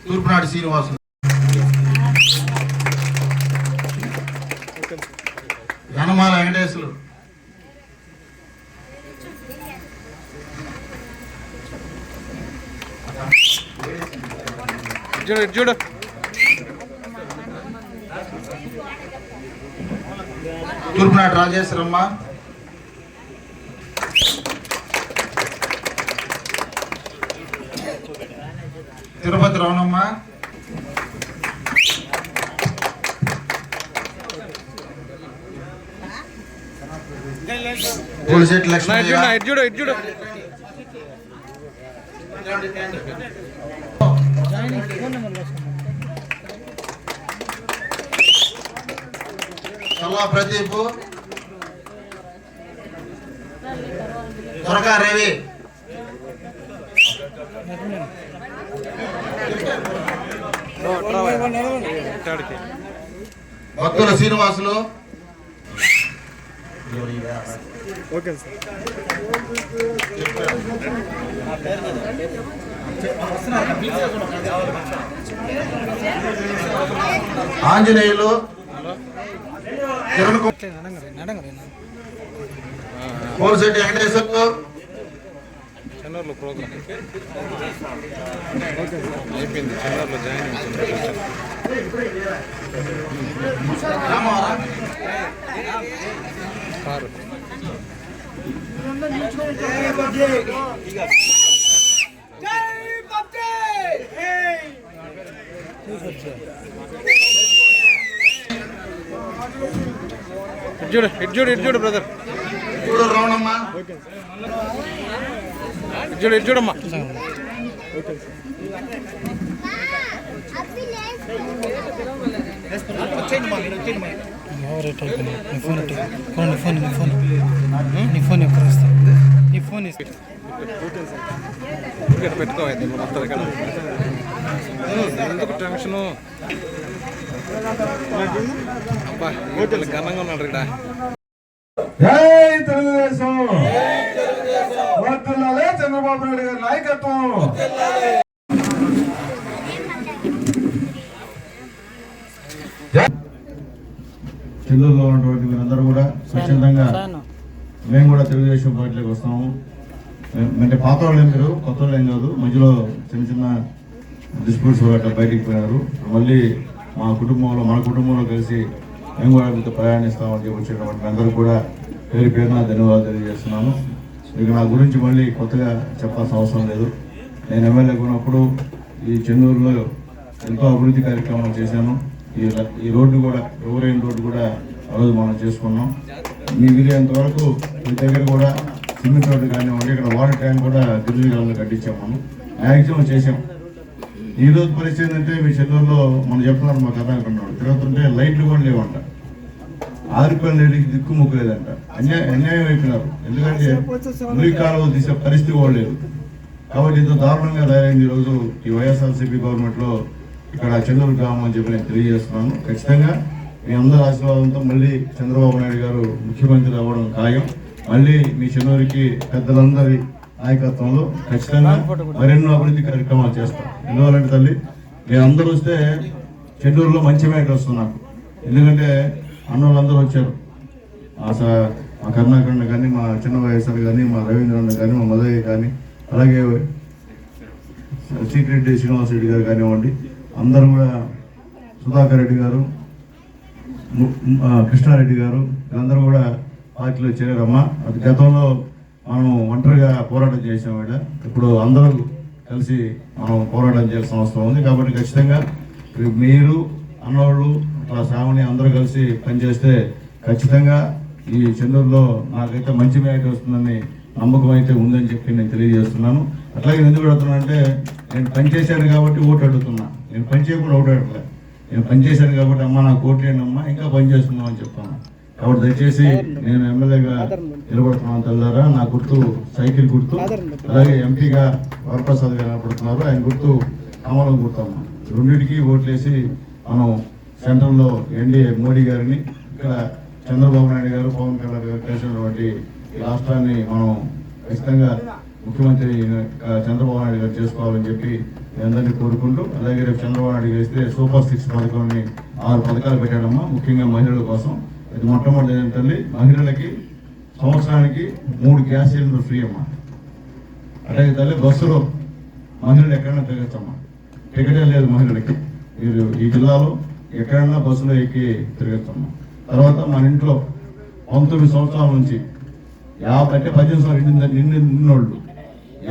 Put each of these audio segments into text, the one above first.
తూర్పునాటి శ్రీనివాసులు, యనమాల వెంకటేశ్వరులు, చూడు తూర్పునాటి రాజేశ్వరమ్మ, తిరుపతి రవణమ్మ, పులిశెట్టి లక్ష్మీ, చూడు చల్లా ప్రదీప్, త్వరగా రవి, భక్తుల శ్రీనివాసులు, ఆంజనేయులు, కిరణ్ కోల్శెట్టి వెంకటేశ్వర్లు, చెన్నూరులో ప్రోగ్రామ్ అయిపోయింది. చెన్నూరులో జాయిన్ కారు ఇటు చూడు బ్రదర్, చూడు రవణమ్మ, చూడమ్మా. పెట్టుకోవాలి మొత్తం ఇక్కడ ఎందుకు టెన్షను. అబ్బా ఘనంగా ఉన్నాడు ఇక్కడ. జై తెలుగుదేశం, వర్ధిల్లాలి చంద్రబాబు నాయుడు గారి నాయకత్వం. చెల్లూరులో ఉన్నటువంటి మీరందరూ కూడా స్వచ్ఛందంగా మేము కూడా తెలుగుదేశం పార్టీలోకి వస్తాము. అంటే పాత వాళ్ళు ఏం మీరు, కొత్త వాళ్ళు ఏం కాదు. మధ్యలో చిన్న చిన్న డిస్ప్యూట్స్ అట్లా బయటికి పోయినారు. మళ్ళీ మన కుటుంబంలో కలిసి మేము కూడా మీతో ప్రయాణిస్తామని చెప్పి వచ్చేటువంటి అందరూ కూడా పేరు పేరున ధన్యవాదాలు తెలియజేస్తున్నాను. ఇక నా గురించి మళ్ళీ కొత్తగా చెప్పాల్సిన అవసరం లేదు. నేను ఎమ్మెల్యేగా ఉన్నప్పుడు ఈ చెన్నూరులో ఎంతో అభివృద్ధి కార్యక్రమాలు చేశాను. ఈ రోడ్డు కూడా, ఎవరైన రోడ్డు కూడా ఆ రోజు మనం చేసుకున్నాం. మీ వీలైనంత వరకు మీ దగ్గర కూడా సిమెంట్ రోడ్డు కానివ్వండి, ఇక్కడ వాటర్ ట్యాంక్ కూడా గిరిజీగాలను కట్టించాం. మనం మ్యాక్సిమం చేసాం. ఈ రోజు పరిస్థితి ఏంటంటే మీ చెన్నూరులో మనం చెప్తున్నారు, మా కథ అనుకున్నాడు తిరుగుతుంటే లైట్లు కూడా లేవంట, ఆరిపోయిన నీటికి దిక్కుముక్కు లేదంట. అన్యాయం అయిపోయినారు. ఎందుకంటే మురికి కాలువలు తీసే పరిస్థితి కూడా లేదు. కాబట్టి ఇంత దారుణంగా తయారైంది ఈరోజు ఈ వైఎస్ఆర్సీపీ గవర్నమెంట్లో ఇక్కడ చెన్నూరు గ్రామం అని చెప్పి నేను తెలియజేస్తున్నాను. ఖచ్చితంగా మీ అందరి ఆశీర్వాదంతో మళ్ళీ చంద్రబాబు నాయుడు గారు ముఖ్యమంత్రి అవ్వడం ఖాయం. మళ్ళీ మీ చెన్నూరుకి పెద్దలందరి నాయకత్వంలో ఖచ్చితంగా మరెన్నో అభివృద్ధి కార్యక్రమాలు చేస్తాం. ఎందువల్లంటే తల్లి, మీరు అందరూ వస్తే చెన్నూరులో మంచి మేట వస్తున్నాను. ఎందుకంటే అన్నోళ్ళందరూ వచ్చారు. మా కరుణాకరణ కానీ, మా చిన్న వయస్సు కానీ, మా రవీంద్రన్న కానీ, మా మదయ్య కానీ, అలాగే సీక్రెట్ శ్రీనివాస్ రెడ్డి గారు కానివ్వండి, అందరూ కూడా, సుధాకర్ రెడ్డి గారు, కృష్ణారెడ్డి గారు, వీళ్ళందరూ కూడా పార్టీలో చేరారమ్మా. అది గతంలో మనం ఒంటరిగా పోరాటం చేసాం. ఇప్పుడు అందరూ కలిసి మనం పోరాటం చేయాల్సిన అవసరం ఉంది. కాబట్టి ఖచ్చితంగా మీరు అన్నవాళ్ళు అట్లా శ్రావణి అందరూ కలిసి పనిచేస్తే ఖచ్చితంగా ఈ చెన్నూరులో నాకైతే మంచి మేట వస్తుందని నమ్మకం అయితే ఉందని చెప్పి నేను తెలియజేస్తున్నాను. అట్లాగే ఎందుకు అడుగుతున్నానంటే, నేను పనిచేశాను కాబట్టి ఓటు అడుగుతున్నా. నేను పని చేయకుండా ఓటు అడగలే. నేను పనిచేశాను కాబట్టి అమ్మ నాకు ఓటు లేని అమ్మ ఇంకా పని చేస్తున్నాం అని చెప్తాను. కాబట్టి దయచేసి నేను ఎమ్మెల్యేగా నిలబడుతున్నాను తెల్లారా. నా గుర్తు సైకిల్ గుర్తు. అలాగే ఎంపీగా వరప్రసాద్ గారు నిలబడుతున్నారు, ఆయన గుర్తు కమలం గుర్తమ్మ. రెండింటికి ఓట్లేసి మనం సెంట్రల్లో ఎన్డీఏ మోడీ గారిని, ఇక్కడ చంద్రబాబు నాయుడు గారు, పవన్ కళ్యాణ్ గారు కలిసినటువంటి రాష్ట్రాన్ని మనం ఖచ్చితంగా ముఖ్యమంత్రి చంద్రబాబు నాయుడు గారు చేసుకోవాలని చెప్పి మీ అందరినీ కోరుకుంటూ, అలాగే రేపు చంద్రబాబు నాయుడు వేస్తే సూపర్ 6 పథకాన్ని 6 పథకాలు పెట్టాడమ్మా, ముఖ్యంగా మహిళల కోసం. ఇది మొట్టమొదటి ఏంటంటే మహిళలకి సంవత్సరానికి 3 గ్యాస్ సిలిండర్ ఫ్రీ అమ్మా. అలాగే తల్లి బస్సులో మహిళలు ఎక్కడైనా తిరగచ్చమ్మా, టికెటే లేదు మహిళలకి. మీరు ఈ జిల్లాలో ఎక్కడైనా బస్సులో ఎక్కి తిరగచ్చమ్మా. తర్వాత మన ఇంట్లో 19 సంవత్సరాల నుంచి 18 సంవత్సరాలు నిన్నోళ్ళు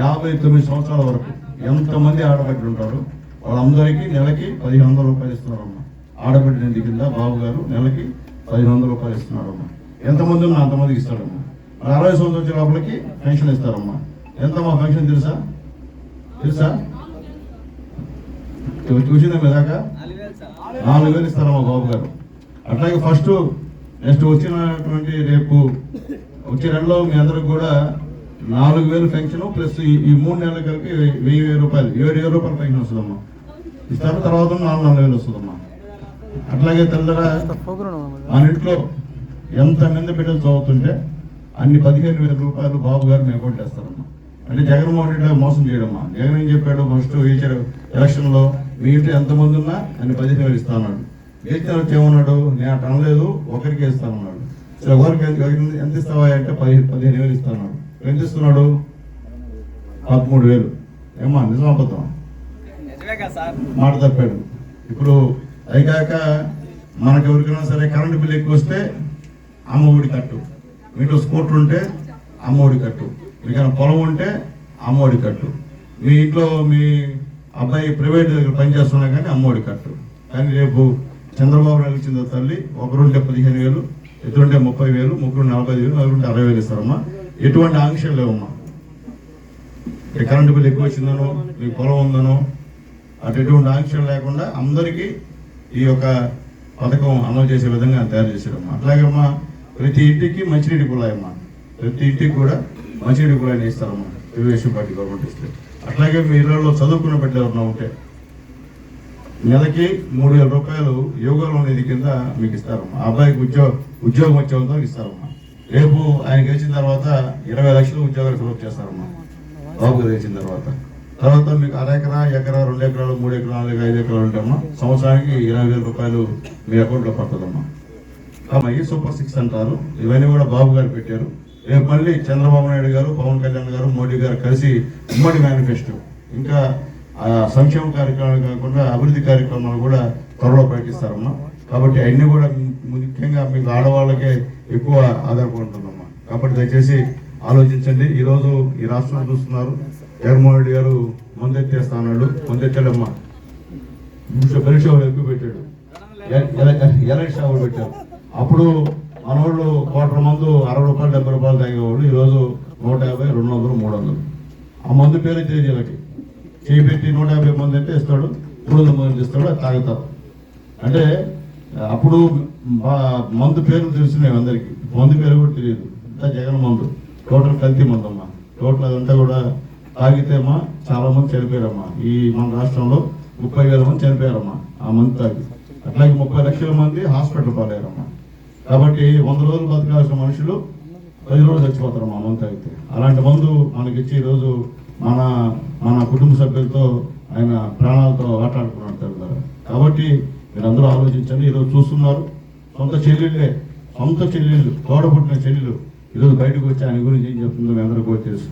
59 సంవత్సరాల వరకు ఎంతమంది ఆడబిడ్డలు ఉంటారు వాళ్ళందరికీ నెలకి 1500 రూపాయలు ఇస్తున్నారమ్మా. ఆడబిడ్డ నిధి కింద బాబు గారు నెలకి 1500 రూపాయలు ఇస్తున్నారమ్మా. ఎంతమంది ఉన్నా అంతమందికి ఇస్తారమ్మా. 60 సంవత్సరాల వచ్చే లోపలికి పెన్షన్ ఇస్తారమ్మా. ఎంతమ్మా పెన్షన్ తెలుసా? చూసిందా మీ దాకా? 4000 ఇస్తారమ్మా బాబు గారు. అట్లాగే నెక్స్ట్ వచ్చినటువంటి రేపు వచ్చే నెలలో మీ అందరికి కూడా 4000 పెన్షన్ ప్లస్ ఈ 3 నెలల కలిపి 1000 రూపాయలు 7000 రూపాయలు పెన్షన్ వస్తుందమ్మా. ఇస్తారు. తర్వాత 4000 వస్తుందమ్మా. అట్లాగే తెల్లరా మన ఇంట్లో ఎంతమంది బిడ్డలు చదువుతుంటే అన్ని 15,000 రూపాయలు బాబు గారు మీ అకౌంట్ వేస్తారమ్మా. అంటే జగన్మోహన్ రెడ్డి మోసం చేయడమ్మా. జగన్ ఏం చెప్పాడు ఫస్ట్ ఎలక్షన్లో, మీ ఇంట్లో ఎంతమంది ఉన్నా అన్ని 15,000 ఇస్తాన్నాడు. గెలిచిన ఏమన్నాడు, నేను అటు అనలేదు, ఒకరికి ఇస్తానన్నాడు. సరే ఎవరికి ఎంత ఇస్తావా అంటే 15,000 ఇస్తాన్నాడు. ఎంత ఇస్తున్నాడు? 13,000. ఏమా నిజం అబద్ధం? మాట తప్పాడు. ఇప్పుడు అయికాక మనకు ఎవరికైనా సరే కరెంటు బిల్లు ఎక్కువ వస్తే అమ్మ ఒడి కట్టు, మీలో స్కూటర్ ఉంటే అమ్మ ఒడి కట్టు, మీకైనా పొలం ఉంటే అమ్మ ఒడి కట్టు, మీ ఇంట్లో మీ అబ్బాయి ప్రైవేట్ దగ్గర పనిచేస్తున్నా కానీ అమ్మ ఒడి కట్టు. కానీ రేపు చంద్రబాబు నాయుడు ఇచ్చిన తల్లి ఒకరుంటే 15,000, ఇద్దరుంటే 30,000, ముగ్గురు 45,000, నలుగురుంటే 60,000 ఇస్తారమ్మా. ఎటువంటి ఆంక్షలు లేవమ్మా. కరెంటు బిల్లు ఎక్కువ వచ్చిందనో, మీకు పొలం ఉందనో అటు ఎటువంటి ఆంక్షలు లేకుండా అందరికీ ఈ యొక్క పథకం అమలు చేసే విధంగా తయారు చేశారమ్మా. అట్లాగేమ్మా ప్రతి ఇంటికి మంచినీటి కుళాయమ్మా, ప్రతి ఇంటికి కూడా మంచినీటి కుళాయిని ఇస్తారమ్మా తెలుగుదేశం పార్టీ గవర్నమెంట్ ఇస్తే. అట్లాగే మీ ఇళ్లలో చదువుకున్న బిడ్డలు ఎవరన్నా ఉంటే నెలకి 3,000 రూపాయలు యోగాలో నిధి కింద మీకు ఇస్తారమ్మా. ఆ అబ్బాయికి ఉద్యోగం వచ్చేంతో ఇస్తారమ్మా. రేపు ఆయన గెలిచిన తర్వాత 20 లక్షలు ఉద్యోగాలు ఫిలప్ చేస్తారమ్మా బాబు గారు గెలిచిన తర్వాత మీకు ఎకరా 2 ఎకరాలు 3 ఎకరాలు 5 ఎకరాలు ఉంటామా. సంవత్సరానికి 20,000 రూపాయలు మీ అకౌంట్లో పడుతుందమ్మా. ఈ సూపర్ 6 అంటారు. ఇవన్నీ కూడా బాబు గారు పెట్టారు. రేపు మళ్ళీ చంద్రబాబు నాయుడు గారు, పవన్ కళ్యాణ్ గారు, మోడీ గారు కలిసి ఉమ్మడి మేనిఫెస్టో ఇంకా సంక్షేమ కార్యక్రమాలు కాకుండా అభివృద్ధి కార్యక్రమాలు కూడా త్వరలో ప్రకటిస్తారమ్మా. కాబట్టి అన్ని కూడా ముఖ్యంగా మీకు ఆడవాళ్ళకే ఎక్కువ ఆధారపడుతుందమ్మా. కాబట్టి దయచేసి ఆలోచించండి. ఈరోజు ఈ రాష్ట్రం చూస్తున్నారు, జగన్మోహన్ రెడ్డి గారు ముందెత్తేస్తాడు. ముందెత్తాడమ్మా. బెల్ట్ షాపులు ఎక్కువ పెట్టాడు, ఎలక్ట్ షాపులు పెట్టారు. అప్పుడు మనోళ్ళు క్వార్టర్ మందు 60 రూపాయలు 70 రూపాయలు తాగేవాళ్ళు. ఈరోజు 150, 200, 300. ఆ మందు పేరు తెలియదు వీళ్ళకి. చేయి పెట్టి 150 మంది అంటే ఇస్తాడు, 300 మంది ఇస్తాడు, అది తాగుతారు. అంటే అప్పుడు మందు పేర్లు తెలిసినాయి అందరికి, మందు పేరు కూడా తెలియదు. అంతా జగన్ మందు, టోటల్ కల్తీ మందు అమ్మా. టోటల్ అదంతా కూడా తాగితేమ్మా చాలా మంది చనిపోయారమ్మా. ఈ మన రాష్ట్రంలో 30,000 మంది చనిపోయారమ్మా ఆ మందు తాగి. అట్లాగే 30 లక్షల మంది హాస్పిటల్ పాలయ్యారమ్మా. కాబట్టి 100 రోజులు బతకాల్సిన మనుషులు 10 రోజులు చచ్చిపోతారమ్మా మందు తాగితే. అలాంటి మందు మనకిచ్చి ఈరోజు మన కుటుంబ సభ్యులతో ఆయన ప్రాణాలతో ఆటాడుకున్నాడు. కాబట్టి మీరందరూ ఆలోచించండి. ఈరోజు చూస్తున్నారు, సొంత చెల్లెళ్ళు తోడ పుట్టిన చెల్లెలు ఈరోజు బయటకు వచ్చి ఆయన గురించి ఏం చెప్తుందో మీ అందరూ కూడా తెలుసు.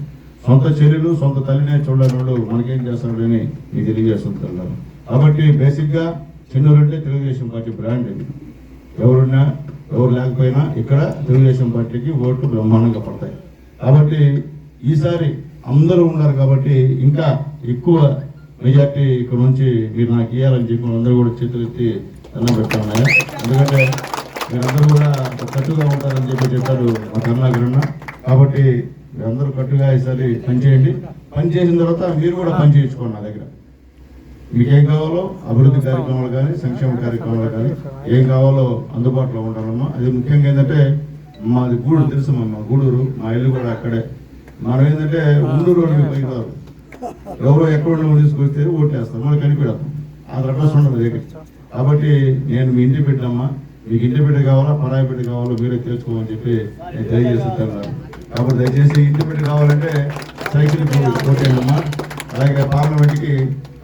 సొంత చెల్లెలు సొంత తల్లినే చూడలేడు మనకేం చేస్తాడు అని మీకు తెలియజేస్తుంటారు. కాబట్టి బేసిక్గా చెన్నూరు అంటే తెలుగుదేశం పార్టీ బ్రాండ్. ఎవరున్నా ఎవరు లేకపోయినా ఇక్కడ తెలుగుదేశం పార్టీకి ఓట్లు బ్రహ్మాండంగా పడతాయి. కాబట్టి ఈసారి అందరూ ఉన్నారు కాబట్టి ఇంకా ఎక్కువ మెజార్టీ ఇక్కడ నుంచి మీరు నాకు ఇవ్వాలని చెప్పి అందరూ కూడా చేతులు ఎత్తి అన్నం పెట్టుకున్నాయా. ఎందుకంటే మీరందరూ కూడా కట్టుగా ఉంటారని చెప్పారు మా కరుణాకరణ. కాబట్టి మీరందరూ కట్టుగా ఈసారి పనిచేయండి. పనిచేసిన తర్వాత మీరు కూడా పని చేయించుకోండి నా దగ్గర. మీకేం కావాలో అభివృద్ధి కార్యక్రమాలు కానీ సంక్షేమ కార్యక్రమాలు కానీ ఏం కావాలో అందుబాటులో ఉండాలమ్మా. అది ముఖ్యంగా ఏంటంటే మాది గూడూరు తెలుసమ్మా, గూడూరు మా ఇల్లు కూడా అక్కడే. మనం ఏంటంటే ఉండూరు రోడ్డు పైకి ఎవరో ఎక్కడ తీసుకొస్తే ఓటేస్తాం, మనకి కనిపెడతాం. అది అడ్రస్ ఉండదు దగ్గర. కాబట్టి నేను మీ ఇంటి బిడ్డమ్మా, మీకు ఇంటి బిడ్డ కావాలా పరాయి బిడ్డ కావాలో మీరే తెలుసుకోమని చెప్పి నేను తెలియజేస్తున్నాను. కాబట్టి దయచేసి ఇంటి బిడ్డ కావాలంటే సైకిల్ ఓటేనమ్మా. అలాగే పార్లమెంట్కి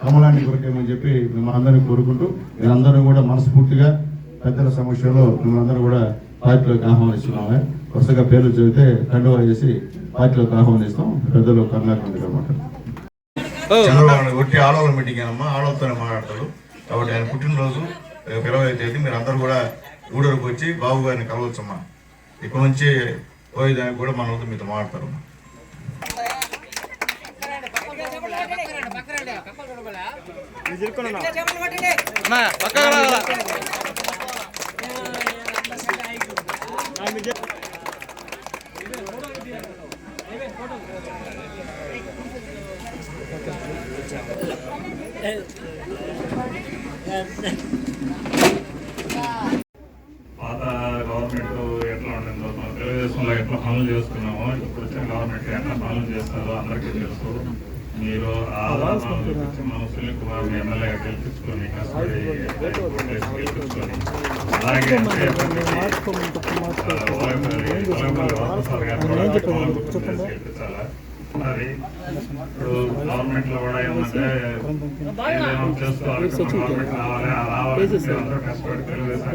కమలాన్ని కొరకేమని చెప్పి మిమ్మల్ని అందరినీ కోరుకుంటూ మీరందరూ కూడా మనస్ఫూర్తిగా పెద్దల సమక్షంలో మిమ్మల్ని కూడా పార్టీలోకి ఆహ్వానిస్తున్నాము. వరుసగా పేర్లు చదివితే కండువా చేసి పార్టీలోకి ఆహ్వానిస్తాం. పెద్దలు కర్ణాకర్ అనమాట. చంద్రబాబు ఒట్టి ఆడవాళ్ళ మీటింగ్ అనమ్మా, ఆడవాళ్ళతోనే మాట్లాడతారు. కాబట్టి ఆయన పుట్టినరోజు 20వ తేదీ మీరు అందరూ కూడా ఊడూరుకు వచ్చి బాబు గారిని కలవచ్చమ్మా. ఇక్కడ నుంచి పోయేదానికి కూడా మన వద్ద మీతో మాట్లాడతారు. పాత గవర్నమెంట్ ఎట్లా ఉండిందో, మన తెలుగుదేశంలో ఎట్లా పనులు చేసుకున్నామో, ఇప్పుడు వచ్చిన గవర్నమెంట్ ఎట్లా పనులు చేస్తారో అందరికీ తెలుసు. మీరు ఆధారాలను చూపించి మనం సునీల్ కుమార్ ఎమ్మెల్యే గెలిపించుకొని కష్టపడి గెలిపించుకొని అలాగే గెలిపించాలా. మరి ఇప్పుడు గవర్నమెంట్ లో కూడా ఏంటంటే ఏదైనా చేసుకోవాలి, గవర్నమెంట్ రావాలి, ఆ రావాలి అందరూ కష్టపడి తెలుగుదేశం